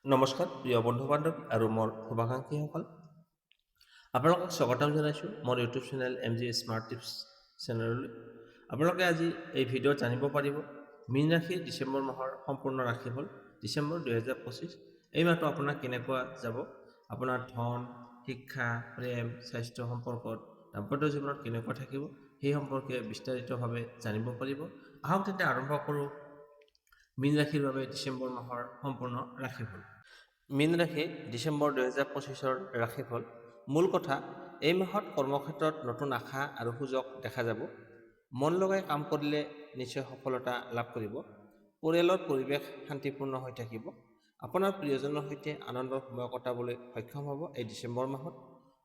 নমস্কাৰ প্ৰিয় বন্ধু বান্ধৱ আৰু মোৰ শুভাকাংক্ষীসকল আপোনালোকক স্বাগতম জনাইছোঁ মোৰ YouTube channel MG smart tips চেনেললৈ। আপোনালোকে আজি এই ভিডিঅ'ত জানিব পাৰিব মীন ৰাশি ডিচেম্বৰ মাহৰ সম্পূৰ্ণ ৰাশিফল ডিচেম্বৰ 2025। এই মাহটো আপোনাৰ কেনেকুৱা যাব, আপোনাৰ ধন, শিক্ষা, প্ৰেম, স্বাস্থ্য সম্পৰ্কত, দাম্পত্য জীৱনত কেনেকুৱা থাকিব সেই সম্পৰ্কে বিস্তাৰিতভাৱে জানিব পাৰিব। আহক তেন্তে আৰম্ভ কৰোঁ মীন ৰাশিৰ বাবে ডিচেম্বৰ মাহৰ সম্পূৰ্ণ ৰাশিফল। মীন ৰাশি ডিচেম্বৰ 2025-ৰ ৰাশিফল। মূল কথা, এই মাহত কৰ্মক্ষেত্ৰত নতুন আশা আৰু সুযোগ দেখা যাব। মন লগাই কাম কৰিলে নিশ্চয় সফলতা লাভ কৰিব। পৰিয়ালৰ পৰিৱেশ শান্তিপূৰ্ণ হৈ থাকিব। আপোনাৰ প্ৰিয়জনৰ সৈতে আনন্দৰ সময় কটাবলৈ সক্ষম হ'ব এই ডিচেম্বৰ মাহত।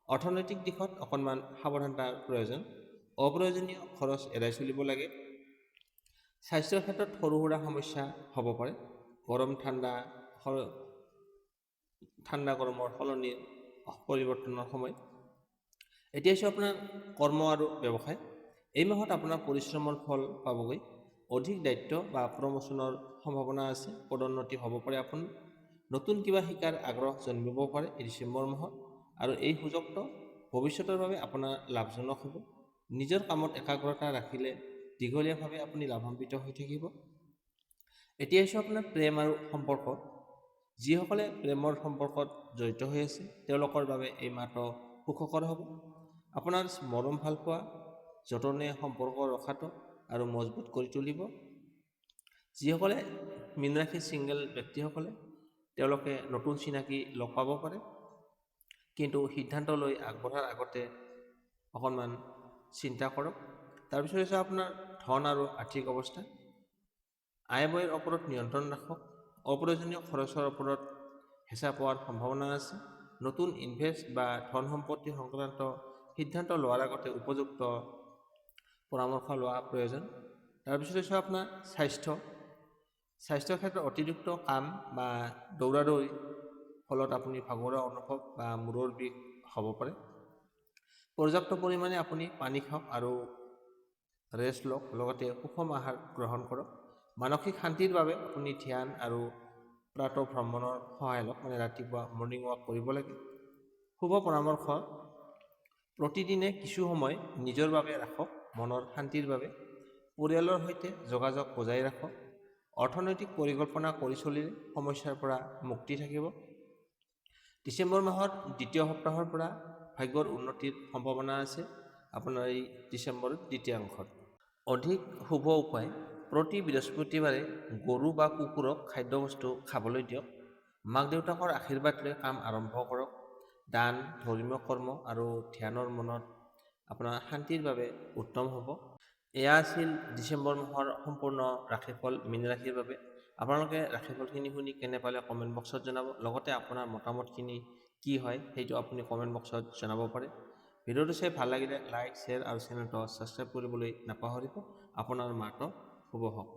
অৰ্থনৈতিক দিশত অকণমান সাৱধানতাৰ প্ৰয়োজন। অপ্ৰয়োজনীয় খৰচ এৰাই চলিব লাগে। স্বাস্থ্যৰ ক্ষেত্ৰত সৰু সুৰা সমস্যা হ'ব পাৰে। গৰম ঠাণ্ডা গৰমৰ সলনি পৰিৱৰ্তনৰ সময়। এতিয়া হৈছে আপোনাৰ কৰ্ম আৰু ব্যৱসায়। এই মাহত আপোনাৰ পৰিশ্ৰমৰ ফল পাবগৈ। অধিক দায়িত্ব বা প্ৰমোচনৰ সম্ভাৱনা আছে। পদোন্নতি হ'ব পাৰে আপোনাৰ। নতুন কিবা শিকাৰ আগ্ৰহ জন্মিব পাৰে এই ডিচেম্বৰ মাহত, আৰু এই সুযোগটো ভৱিষ্যতৰ বাবে আপোনাৰ লাভজনক হ'ব। নিজৰ কামত একাগ্ৰতা ৰাখিলে দীঘলীয়াভাৱে আপুনি লাভান্বিত হৈ থাকিব। এতিয়া হৈছে আপোনাৰ প্ৰেম আৰু সম্পৰ্ক। যিসকলে প্ৰেমৰ সম্পৰ্কত জড়িত হৈ আছে তেওঁলোকৰ বাবে এই মাহটো সুখকৰ হ'ব। আপোনাৰ মৰম ভাল পোৱা যতনে সম্পৰ্ক ৰখাটো আৰু মজবুত কৰি তুলিব। যিসকলে মীন ৰাশিৰ ছিংগল ব্যক্তিসকলে তেওঁলোকে নতুন চিনাকি লগ পাব পাৰে, কিন্তু সিদ্ধান্ত লৈ আগবঢ়াৰ আগতে অকণমান চিন্তা কৰক। তাৰপিছত হৈছে আপোনাৰ ধন আৰু আৰ্থিক অৱস্থা। আয় ব্যয়ৰ ওপৰত নিয়ন্ত্ৰণ ৰাখক। অপ্ৰয়োজনীয় খৰচৰ ওপৰত হেঁচা পোৱাৰ সম্ভাৱনা আছে। নতুন ইনভেষ্ট বা ধন সম্পত্তি সংক্ৰান্ত সিদ্ধান্ত লোৱাৰ আগতে উপযুক্ত পৰামৰ্শ লোৱা প্ৰয়োজন। তাৰপিছত হৈছে আপোনাৰ স্বাস্থ্যৰ ক্ষেত্ৰত অতিৰিক্ত কাম বা দৌৰাদৌৰি ফলত আপুনি ভাগৰুৱা অনুভৱ বা মূৰৰ বিষ হ'ব পাৰে। পৰ্যাপ্ত পৰিমাণে আপুনি পানী খাওক আৰু ৰেষ্ট লওক, লগতে সুষম আহাৰ গ্ৰহণ কৰক। মানসিক শান্তিৰ বাবে আপুনি ধ্যান আৰু প্ৰাতঃ ভ্ৰমণৰ সহায় লওক, ৰাতিপুৱা মৰ্ণিং ৱাক কৰিব লাগে। শুভ পৰামৰ্শ, প্ৰতিদিনে কিছু সময় নিজৰ বাবে ৰাখক, মনৰ শান্তিৰ বাবে। পৰিয়ালৰ সৈতে যোগাযোগ বজাই ৰাখক। অৰ্থনৈতিক পৰিকল্পনা কৰি চলিলে সমস্যাৰ পৰা মুক্তি থাকিব। ডিচেম্বৰ মাহৰ দ্বিতীয় সপ্তাহৰ পৰা ভাগ্যৰ উন্নতিৰ সম্ভাৱনা আছে আপোনাৰ এই ডিচেম্বৰৰ দ্বিতীয়াংশত। অধিক শুভ উপায়, প্ৰতি বৃহস্পতিবাৰে গৰু বা কুকুৰক খাদ্যবস্তু খাবলৈ দিয়ক। মাক দেউতাকৰ আশীৰ্বাদ লৈ কাম আৰম্ভ কৰক। দান, ধৰ্মীয় কৰ্ম আৰু ধ্যানৰ মনত আপোনাৰ শান্তিৰ বাবে উত্তম হ'ব। এয়া আছিল ডিচেম্বৰ মাহৰ সম্পূৰ্ণ ৰাশিফল মীন ৰাশিৰ বাবে। আপোনালোকে ৰাশিফলখিনি শুনি কেনে পালে কমেণ্ট বক্সত জনাব। লগতে আপোনাৰ মতামতখিনি কি হয় সেইটো আপুনি কমেণ্ট বক্সত জনাব পাৰে। ভিডিঅ'টো চাই ভাল লাগিলে লাইক, শ্বেয়াৰ আৰু চেনেলটো ছাবস্ক্ৰাইব কৰিবলৈ নাপাহৰিব। আপোনাৰ মাহটো শুভ হওক।